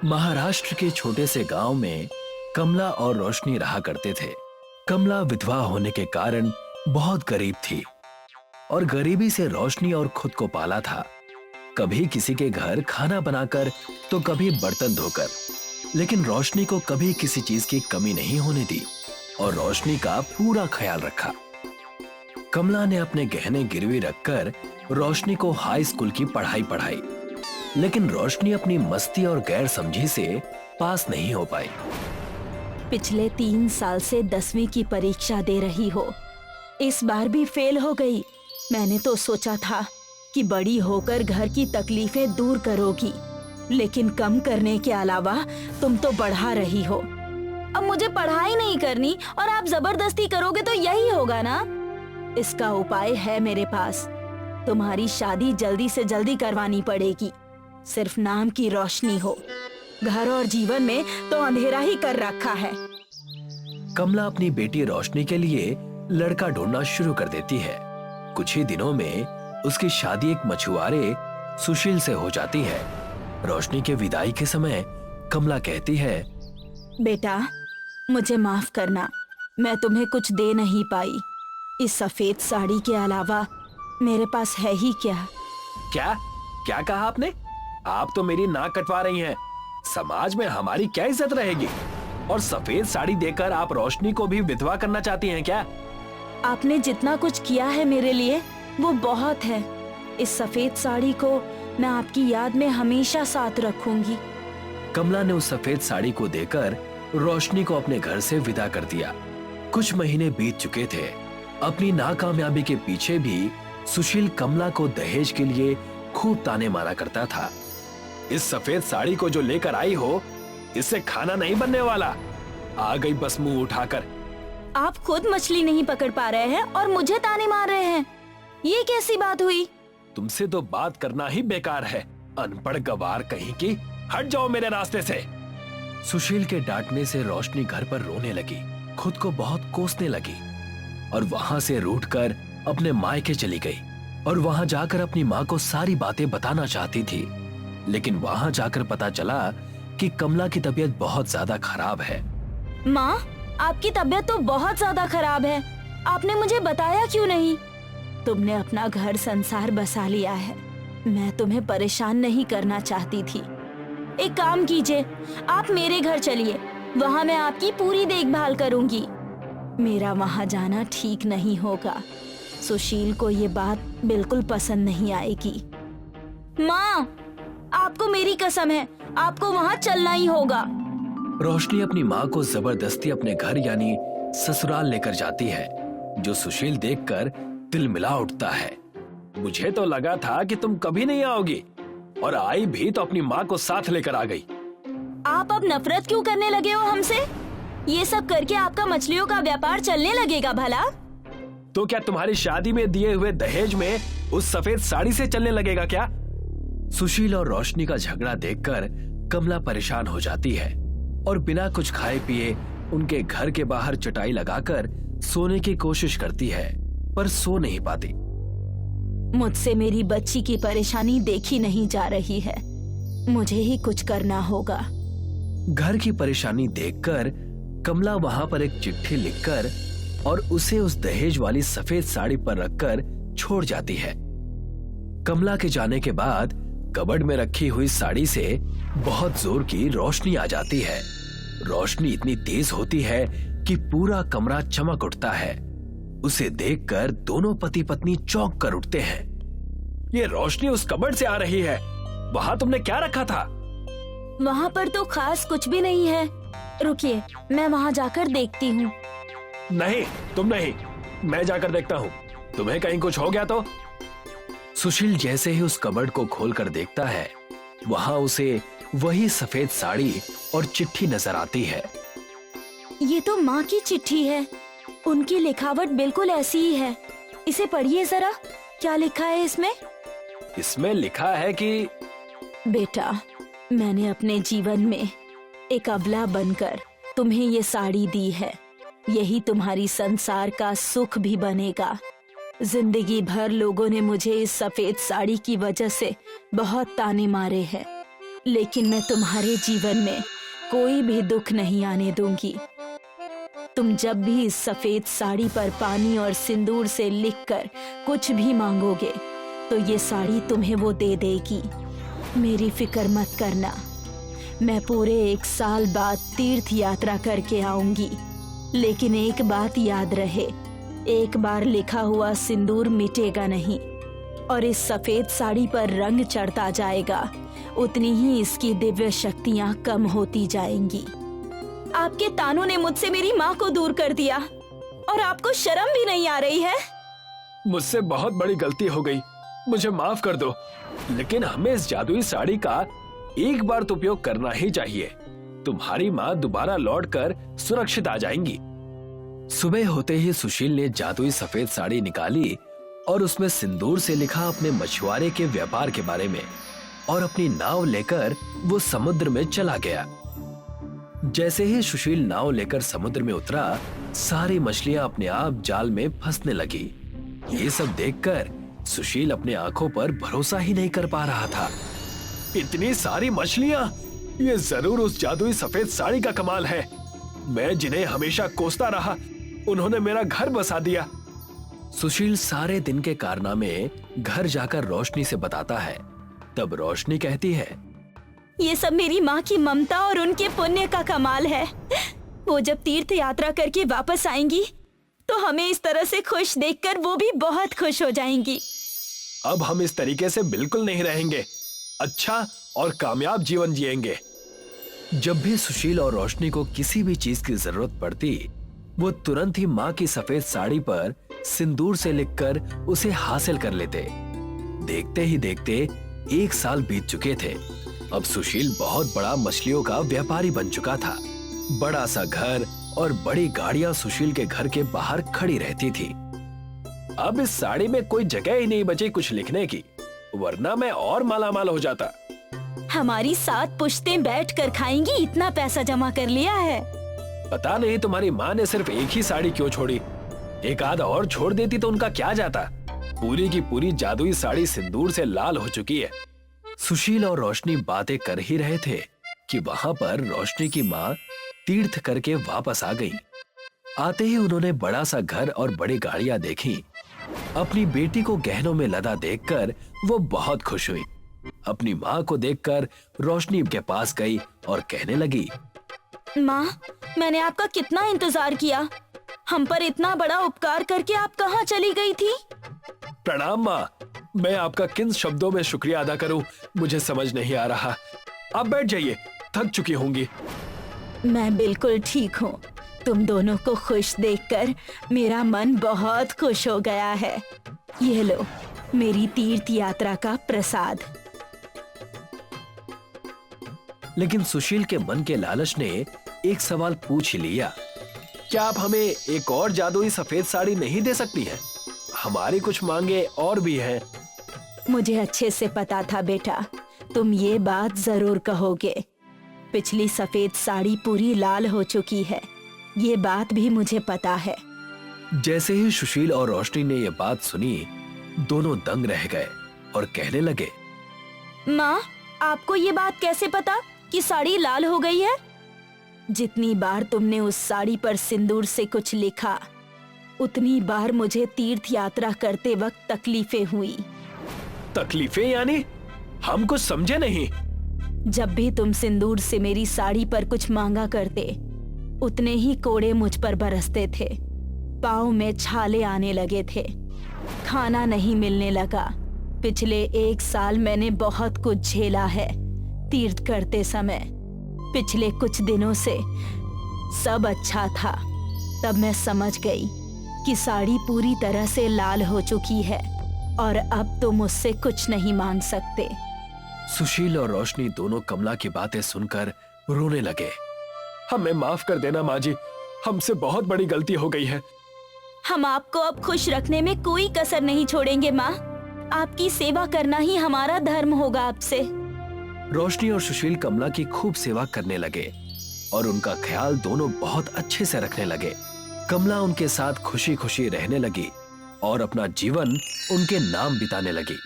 महाराष्ट्र के छोटे से गांव में कमला और रोशनी रहा करते थे। कमला विधवा होने के कारण बहुत गरीब थी और गरीबी से रोशनी और खुद को पाला था। कभी किसी के घर खाना बनाकर तो कभी बर्तन धोकर, लेकिन रोशनी को कभी किसी चीज की कमी नहीं होने दी और रोशनी का पूरा ख्याल रखा। कमला ने अपने गहने गिरवी रखकर रोशनी को हाई स्कूल की पढ़ाई पढ़ाई, लेकिन रोशनी अपनी मस्ती और गैर समझी से पास नहीं हो पाई। पिछले 3 साल से 10वीं की परीक्षा दे रही हो, इस बार भी फेल हो गई। मैंने तो सोचा था कि बड़ी होकर घर की तकलीफें दूर करोगी, लेकिन कम करने के अलावा तुम तो बढ़ा रही हो। अब मुझे पढ़ाई नहीं करनी और आप जबरदस्ती करोगे तो यही होगा ना। इसका उपाय है मेरे पास। तुम्हारी शादी जल्दी से जल्दी करवानी पड़ेगी। सिर्फ नाम की रोशनी हो, घर और जीवन में तो अंधेरा ही कर रखा है। कमला अपनी बेटी रोशनी के लिए लड़का ढूंढना शुरू कर देती है। कुछ ही दिनों में उसकी शादी एक मछुआरे सुशील से हो जाती है। रोशनी के विदाई के समय कमला कहती है, बेटा मुझे माफ करना, मैं तुम्हें कुछ दे नहीं पाई। इस सफेद साड़ी के अलावा मेरे पास है ही क्या। क्या क्या कहा आपने? आप तो मेरी नाक कटवा रही हैं। समाज में हमारी क्या इज्जत रहेगी? और सफेद साड़ी देकर आप रोशनी को भी विधवा करना चाहती हैं क्या? आपने जितना कुछ किया है मेरे लिए वो बहुत है। इस सफेद साड़ी को मैं आपकी याद में हमेशा साथ रखूंगी। कमला ने उस सफेद साड़ी को देकर रोशनी को अपने घर से विदा कर दिया। कुछ महीने बीत चुके थे। अपनी नाकामयाबी के पीछे भी सुशील कमला को दहेज के लिए खूब ताने मारा करता था। इस सफेद साड़ी को जो लेकर आई हो, इससे खाना नहीं बनने वाला। आ गई बस मुंह उठाकर। आप खुद मछली नहीं पकड़ पा रहे हैं और मुझे ताने मार रहे हैं। ये कैसी बात हुई? तुमसे तो बात करना ही बेकार है, अनपढ़ गवार कहीं की। हट जाओ मेरे रास्ते से। सुशील के डांटने से रोशनी घर पर रोने लगी, खुद को बहुत कोसने लगी और वहां से रूठकर अपने मायके चली गई और वहां जाकर अपनी माँ को सारी बातें बताना चाहती थी। लेकिन वहां जाकर पता चला कि कमला की तबीयत बहुत ज्यादा खराब है। माँ, आपकी तबीयत तो बहुत ज्यादा खराब है। आपने मुझे बताया क्यों नहीं? तुमने अपना घर संसार बसा लिया है। मैं तुम्हें परेशान नहीं करना चाहती थी। एक काम कीजिए, आप मेरे घर चलिए, वहाँ मैं आपकी पूरी देखभाल करूंगी। मेरा वहाँ जाना ठीक नहीं होगा। सुशील को ये बात बिल्कुल पसंद नहीं आएगी। माँ, आपको मेरी कसम है, आपको वहाँ चलना ही होगा। रोशनी अपनी माँ को जबरदस्ती अपने घर यानी ससुराल लेकर जाती है, जो सुशील देखकर दिल मिला उठता है। मुझे तो लगा था कि तुम कभी नहीं आओगी, और आई भी तो अपनी माँ को साथ लेकर आ गई। आप अब नफरत क्यों करने लगे हो हमसे? ये सब करके आपका मछलियों का व्यापार चलने लगेगा भला? तो क्या तुम्हारी शादी में दिए हुए दहेज में उस सफेद साड़ी से चलने लगेगा क्या? सुशील और रोशनी का झगड़ा देखकर कमला परेशान हो जाती है और बिना कुछ खाए पिए उनके घर के बाहर चटाई लगाकर सोने की कोशिश करती है, पर सो नहीं पाती। मुझसे मेरी बच्ची की परेशानी देखी नहीं जा रही है। मुझे ही कुछ करना होगा। घर की परेशानी देखकर कमला वहां पर एक चिट्ठी लिखकर और उसे उस दहेज वाली सफेद साड़ी पर रखकर छोड़ जाती है। कमला के जाने के बाद कबर्ड में रखी हुई साड़ी से बहुत जोर की रोशनी आ जाती है। रोशनी इतनी तेज होती है कि पूरा कमरा चमक उठता है। उसे देखकर दोनों पति पत्नी चौंक कर उठते हैं। ये रोशनी उस कबर्ड से आ रही है। वहां तुमने क्या रखा था? वहाँ पर तो खास कुछ भी नहीं है। रुकिए, मैं वहाँ जाकर देखती हूँ। नहीं, तुम नहीं, मैं जाकर देखता हूँ। तुम्हें कहीं कुछ हो गया तो? सुशील जैसे ही उस कबर्ड को खोलकर देखता है, वहां उसे वही सफेद साड़ी और चिट्ठी नजर आती है। ये तो माँ की चिट्ठी है। उनकी लिखावट बिल्कुल ऐसी ही है। इसे पढ़िए जरा, क्या लिखा है इसमें? इसमें लिखा है कि बेटा, मैंने अपने जीवन में एक अबला बनकर तुम्हें ये साड़ी दी है। यही तुम्हारी संसार का सुख भी बनेगा। जिंदगी भर लोगों ने मुझे इस सफेद साड़ी की वजह से बहुत ताने मारे हैं, लेकिन मैं तुम्हारे जीवन में कोई भी दुख नहीं आने दूंगी। तुम जब भी इस सफेद साड़ी पर पानी और सिंदूर से लिखकर कुछ भी मांगोगे तो ये साड़ी तुम्हें वो दे देगी। मेरी फिक्र मत करना। मैं पूरे 1 साल बाद तीर्थ यात्रा करके आऊंगी, लेकिन एक बात याद रहे, एक बार लिखा हुआ सिंदूर मिटेगा नहीं और इस सफेद साड़ी पर रंग चढ़ता जाएगा, उतनी ही इसकी दिव्य शक्तियां कम होती जाएंगी। आपके तानों ने मुझसे मेरी माँ को दूर कर दिया और आपको शर्म भी नहीं आ रही है? मुझसे बहुत बड़ी गलती हो गई, मुझे माफ कर दो। लेकिन हमें इस जादुई साड़ी का एक बार तो उपयोग करना ही चाहिए। तुम्हारी माँ दोबारा लौटकर सुरक्षित आ जाएंगी। सुबह होते ही सुशील ने जादुई सफेद साड़ी निकाली और उसमें सिंदूर से लिखा अपने मछुआरे के व्यापार के बारे में, और अपनी नाव लेकर वो समुद्र में चला गया। जैसे ही सुशील नाव लेकर समुद्र में उतरा, सारी मछलियां अपने आप जाल में फंसने लगी। ये सब देखकर सुशील अपने आंखों पर भरोसा ही नहीं कर पा रहा था। इतनी सारी मछलियां, ये जरूर उस जादुई सफेद साड़ी का कमाल है। मैं जिन्हें हमेशा कोसता रहा, उन्होंने मेरा घर बसा दिया। सुशील सारे दिन के कारनामे घर जाकर रोशनी से बताता है। तब रोशनी कहती है, ये सब मेरी माँ की ममता और उनके पुण्य का कमाल है। वो जब तीर्थ यात्रा करके वापस आएंगी तो हमें इस तरह से खुश देखकर वो भी बहुत खुश हो जाएंगी। अब हम इस तरीके से बिल्कुल नहीं रहेंगे, अच्छा और कामयाब जीवन जिएंगे। जब भी सुशील और रोशनी को किसी भी चीज की जरूरत पड़ती, वो तुरंत ही माँ की सफेद साड़ी पर सिंदूर से लिखकर उसे हासिल कर लेते। देखते ही देखते 1 साल बीत चुके थे। अब सुशील बहुत बड़ा मछलियों का व्यापारी बन चुका था। बड़ा सा घर और बड़ी गाड़ियां सुशील के घर के बाहर खड़ी रहती थी। अब इस साड़ी में कोई जगह ही नहीं बची कुछ लिखने की, वरना मैं और मालामाल हो जाता। हमारी 7 पुश्तें बैठकर खाएंगी, इतना पैसा जमा कर लिया है। पता नहीं तुम्हारी माँ ने सिर्फ एक ही साड़ी क्यों छोड़ी, एक आध और छोड़ देती तो उनका क्या जाता। पूरी की पूरी जादुई साड़ी सिंदूर से लाल हो चुकी है। सुशील और रोशनी बातें कर ही रहे थे कि वहां पर रोशनी की माँ तीर्थ करके वापस आ गई। आते ही उन्होंने बड़ा सा घर और बड़ी गाड़ियां देखी। अपनी बेटी को गहनों में लदा देखकर वो बहुत खुश हुई। अपनी माँ को देखकर रोशनी के पास गई और कहने लगी, माँ, मैंने आपका कितना इंतजार किया। हम पर इतना बड़ा उपकार करके आप कहाँ चली गई थी? प्रणाम माँ, मैं आपका किन शब्दों में शुक्रिया अदा करूं, मुझे समझ नहीं आ रहा। आप बैठ जाइए, थक चुकी होंगी। मैं बिल्कुल ठीक हूँ। तुम दोनों को खुश देखकर मेरा मन बहुत खुश हो गया है। ये लो मेरी तीर्थ यात्रा का प्रसाद। लेकिन सुशील के मन के लालच ने एक सवाल पूछ ही लिया, क्या आप हमें एक और जादुई सफेद साड़ी नहीं दे सकती हैं? हमारी कुछ मांगे और भी हैं। मुझे अच्छे से पता था बेटा, तुम ये बात जरूर कहोगे। पिछली सफेद साड़ी पूरी लाल हो चुकी है, ये बात भी मुझे पता है। जैसे ही सुशील और रोशनी ने ये बात सुनी, दोनों दंग रह गए और कहने लगे, माँ, आपको ये बात कैसे पता कि साड़ी लाल हो गई है? जितनी बार तुमने उस साड़ी पर सिंदूर से कुछ लिखा, उतनी बार मुझे तीर्थ यात्रा करते वक्त तकलीफें हुई। तकलीफें यानी? हम कुछ समझे नहीं। जब भी तुम सिंदूर से मेरी साड़ी पर कुछ मांगा करते, उतने ही कोड़े मुझ पर बरसते थे। पाँव में छाले आने लगे थे, खाना नहीं मिलने लगा। पिछले 1 साल मैंने बहुत कुछ झेला है तीर्थ करते समय। पिछले कुछ दिनों से सब अच्छा था। तब मैं समझ गई कि साड़ी पूरी तरह से लाल हो चुकी है और अब तुम मुझसे कुछ नहीं मांग सकते। सुशील और रोशनी दोनों कमला की बातें सुनकर रोने लगे। हमें माफ कर देना माँ जी, हमसे बहुत बड़ी गलती हो गई है। हम आपको अब खुश रखने में कोई कसर नहीं छोड़ेंगे माँ। आपकी सेवा करना ही हमारा धर्म होगा आपसे। रोशनी और सुशील कमला की खूब सेवा करने लगे और उनका ख्याल दोनों बहुत अच्छे से रखने लगे। कमला उनके साथ खुशी खुशी रहने लगी और अपना जीवन उनके नाम बिताने लगी।